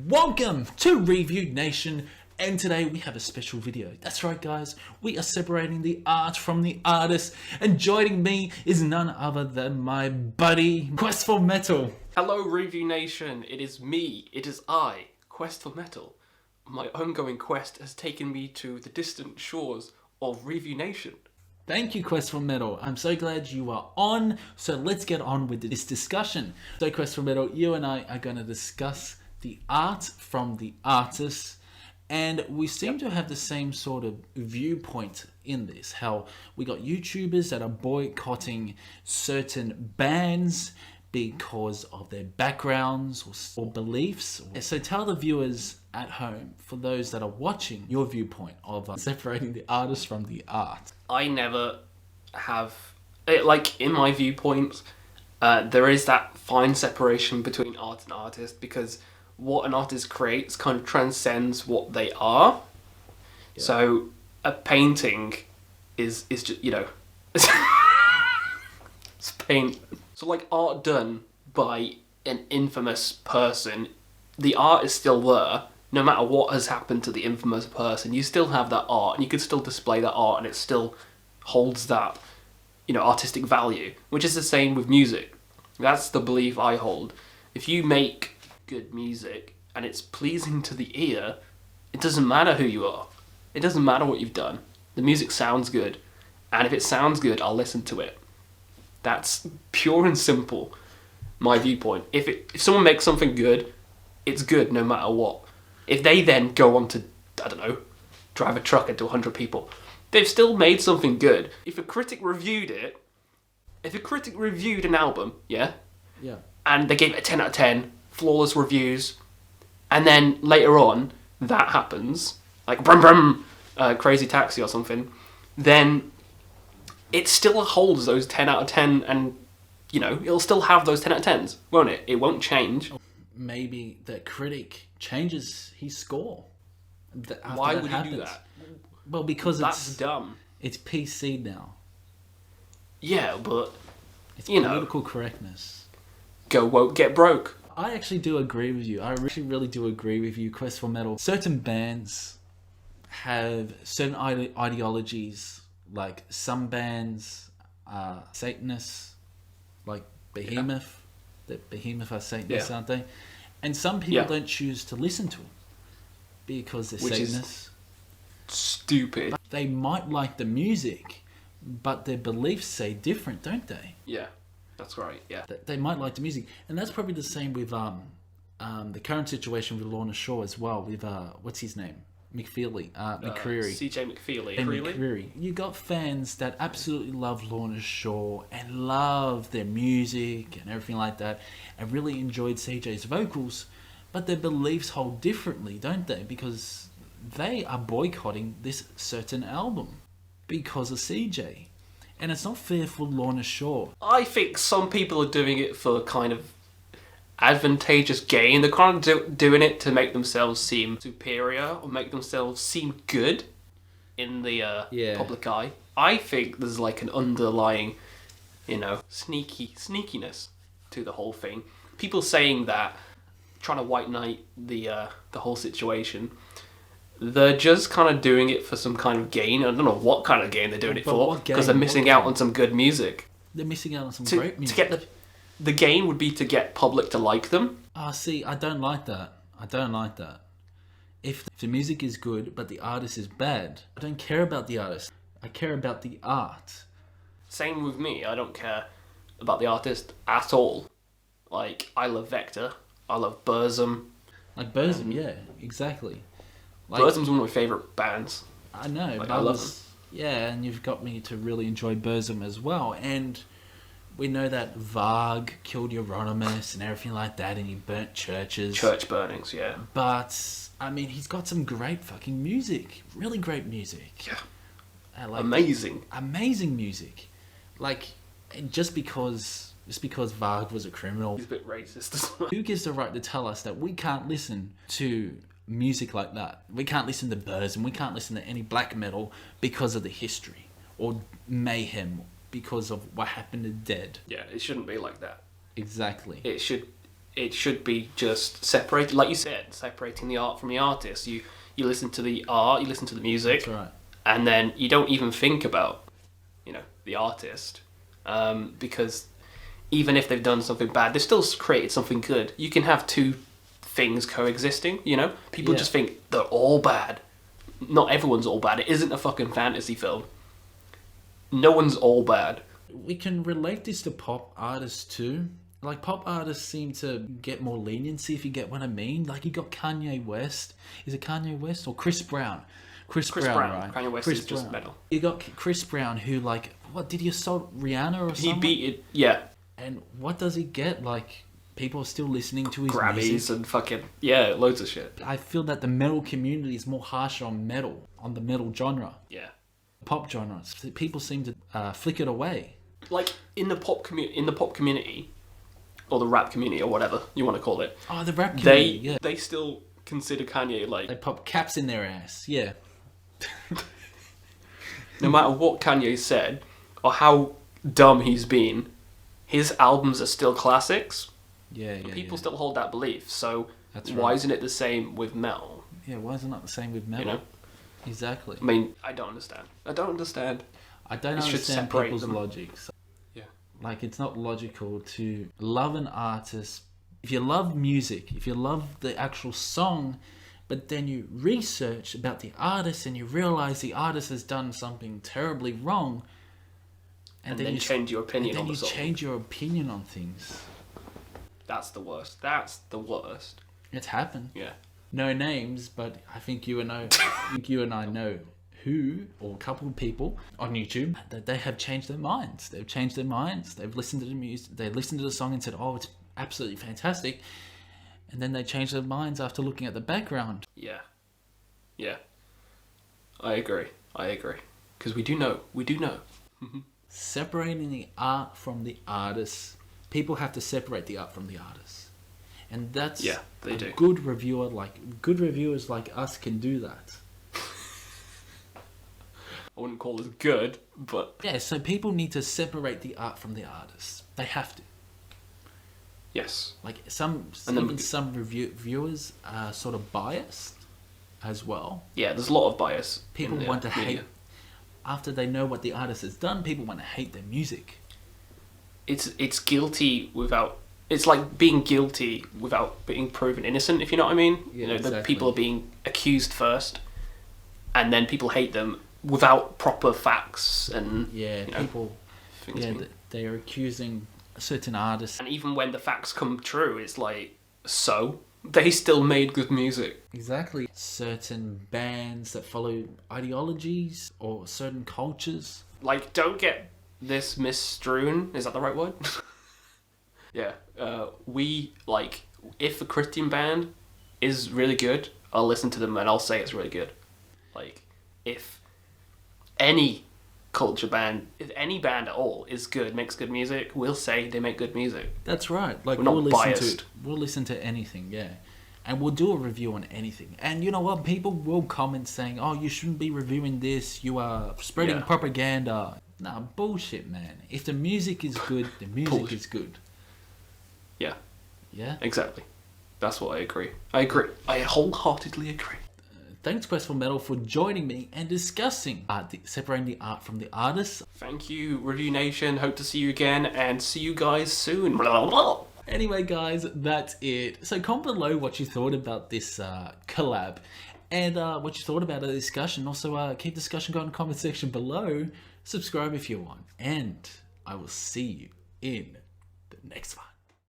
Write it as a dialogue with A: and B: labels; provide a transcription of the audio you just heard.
A: Welcome to Review Nation, and today we have a special video. That's right guys, we are separating the art from the artist, and joining me is none other than my buddy, Quest for Metal.
B: Hello Review Nation, it is me, it is I, Quest for Metal. My ongoing quest has taken me to the distant shores of Review Nation.
A: Thank you, Quest for Metal. I'm so glad you are on, so let's get on with this discussion. So Quest for Metal, you and I are going to discuss the art from the artist, and we seem to have the same sort of viewpoint in this. How we got YouTubers that are boycotting certain bands because of their backgrounds or beliefs. So tell the viewers at home, for those that are watching, your viewpoint of separating the artist from the art.
B: I never have, like in my viewpoint, there is that fine separation between art and artist, because what an artist creates kind of transcends what they are. Yeah. So a painting is just, you know, it's paint. So like art done by an infamous person, the art is still there. No matter what has happened to the infamous person, you still have that art, and you can still display that art, and it still holds that, you know, artistic value, which is the same with music. That's the belief I hold. If you make good music and it's pleasing to the ear, it doesn't matter who you are. It doesn't matter what you've done. The music sounds good, and if it sounds good, I'll listen to it. That's pure and simple my viewpoint. If someone makes something good, it's good no matter what. If they then go on to, I don't know, drive a truck into 100 people, they've still made something good. If a critic reviewed an album, yeah, and they gave it a 10 out of 10, flawless reviews, and then later on that happens, like Brum Brum, Crazy Taxi or something, then it still holds those 10 out of 10, and, you know, it'll still have those 10 out of 10s, won't it? It won't change.
A: Maybe the critic changes his score.
B: Why would he do that?
A: Well, because
B: that's dumb.
A: It's PC now.
B: Yeah, but
A: it's political correctness.
B: Go woke, get broke.
A: I actually do agree with you. I really do agree with you, Quest for Metal. Certain bands have certain ideologies. Like some bands are Satanists, like Behemoth. Yeah. The Behemoth are Satanists, aren't they? And some people don't choose to listen to them because they're Satanists.
B: Stupid.
A: They might like the music, but their beliefs say different, don't they?
B: Yeah, that's right. Yeah,
A: they might like the music, and that's probably the same with the current situation with Lorna Shore as well. With what's his name? McCreary.
B: CJ
A: McCreary. You got fans that absolutely love Lorna Shore and love their music and everything like that, and really enjoyed CJ's vocals, but their beliefs hold differently, don't they? Because they are boycotting this certain album because of CJ. And it's not fair for Lorna Shore.
B: I think some people are doing it for kind of advantageous gain. They're kind of doing it to make themselves seem superior or make themselves seem good in the public eye. I think there's like an underlying, you know, sneakiness to the whole thing. People saying that, trying to white knight the whole situation. They're just kind of doing it for some kind of gain. I don't know what kind of gain they're doing it for, because they're missing out on some good music.
A: They're missing out on some great music.
B: To get the gain would be to get public to like them.
A: See, I don't like that. If the music is good, but the artist is bad, I don't care about the artist. I care about the art.
B: Same with me. I don't care about the artist at all. Like, I love Vector. I love Burzum.
A: Like Burzum, yeah, exactly. Like,
B: Burzum's one of my favourite bands.
A: I know.
B: Like, I love them.
A: Yeah, and you've got me to really enjoy Burzum as well. And we know that Varg killed Euronymous and everything like that, and he burnt churches.
B: Church burnings, yeah.
A: But, I mean, he's got some great fucking music. Really great music.
B: Yeah. Amazing.
A: Amazing music. Like, just because Varg was a criminal.
B: He's a bit racist as well.
A: Who gives the right to tell us that we can't listen to music like that? We can't listen to Burzum, we can't listen to any black metal because of the history or mayhem because of what happened to Dead.
B: Yeah, it shouldn't be like that.
A: Exactly.
B: It it should be just separated, like you said, separating the art from the artist. You listen to the art, you listen to the music,
A: That's right.
B: and then you don't even think about, the artist, because even if they've done something bad, they've still created something good. You can have two things coexisting, People just think they're all bad. Not everyone's all bad. It isn't a fucking fantasy film. No one's all bad.
A: We can relate this to pop artists too. Like, pop artists seem to get more leniency, if you get what I mean. Like, you got Kanye West. Is it Kanye West or Chris Brown? Chris Brown, right?
B: Kanye West
A: Chris
B: is just
A: Brown.
B: metal.
A: You got Chris Brown, who, like, what, did he assault Rihanna or something?
B: He beat it, yeah.
A: And what does he get? Like, people are still listening to his
B: Grammys
A: music.
B: and fucking, yeah, loads of shit.
A: I feel that the metal community is more harsher on metal, on the metal genre.
B: Yeah.
A: Pop genres. People seem to flick it away.
B: Like, in the pop community, or the rap community, or whatever you want to call it.
A: Oh, the rap community,
B: They still consider Kanye, like...
A: They pop caps in their ass, yeah.
B: No matter what Kanye said, or how dumb he's been, his albums are still classics.
A: Yeah.
B: People still hold that belief, so
A: That's
B: why
A: right.
B: isn't it the same with metal?
A: Yeah, why is it not the same with metal? Exactly.
B: I mean, I don't understand.
A: I don't
B: It should
A: understand
B: separate
A: people's
B: them.
A: logic. So,
B: Yeah.
A: like, it's not logical to love an artist. If you love music, if you love the actual song, but then you research about the artist and you realize the artist has done something terribly wrong,
B: And then you change your opinion on the song.
A: change your opinion on things.
B: That's the worst. That's the worst.
A: It's happened.
B: Yeah.
A: No names, but I think you and I know who, or a couple of people on YouTube, that they have changed their minds. They've changed their minds. They've listened to the music. They listened to the song and said, "Oh, it's absolutely fantastic," and then they changed their minds after looking at the background.
B: Yeah. Yeah. I agree. Because we do know.
A: Separating the art from the artist, people have to separate the art from the artist, and that's
B: they do.
A: Good reviewers like us can do that.
B: I wouldn't call it good, but...
A: Yeah, so people need to separate the art from the artist. They have to.
B: Yes.
A: Like, some reviewers are sort of biased as well.
B: Yeah, there's a lot of bias.
A: People
B: in the
A: want to
B: media.
A: hate, after they know what the artist has done, people want to hate their music.
B: It's guilty without... It's like being guilty without being proven innocent, if you know what I mean.
A: Yeah,
B: The
A: exactly.
B: people are being accused first, and then people hate them without proper facts and...
A: Yeah, people...
B: things
A: Yeah,
B: being-
A: they are accusing certain artists.
B: And even when the facts come true, it's like, so? They still made good music.
A: Exactly. Certain bands that follow ideologies or certain cultures.
B: Like, don't get this misstrewn. Is that the right word? Yeah. If a Christian band is really good, I'll listen to them and I'll say it's really good. Like, if any culture band, if any band at all is good, makes good music, we'll say they make good music.
A: That's right. Like,
B: We're not
A: we'll
B: biased.
A: listen to anything, yeah. And we'll do a review on anything. And you know what? People will comment saying, "Oh, you shouldn't be reviewing this. You are spreading
B: Yeah.
A: propaganda." Nah, bullshit, man. If the music is good, the music
B: Bullshit.
A: is good.
B: Yeah,
A: Yeah?
B: exactly. That's what I agree. I wholeheartedly agree.
A: Thanks, Quest for Metal, for joining me and discussing separating the art from the artist.
B: Thank you, Review Nation. Hope to see you again and see you guys soon.
A: Anyway, guys, that's it. So comment below what you thought about this collab and what you thought about the discussion. Also, keep discussion going in the comment section below. Subscribe if you want. And I will see you in the next one.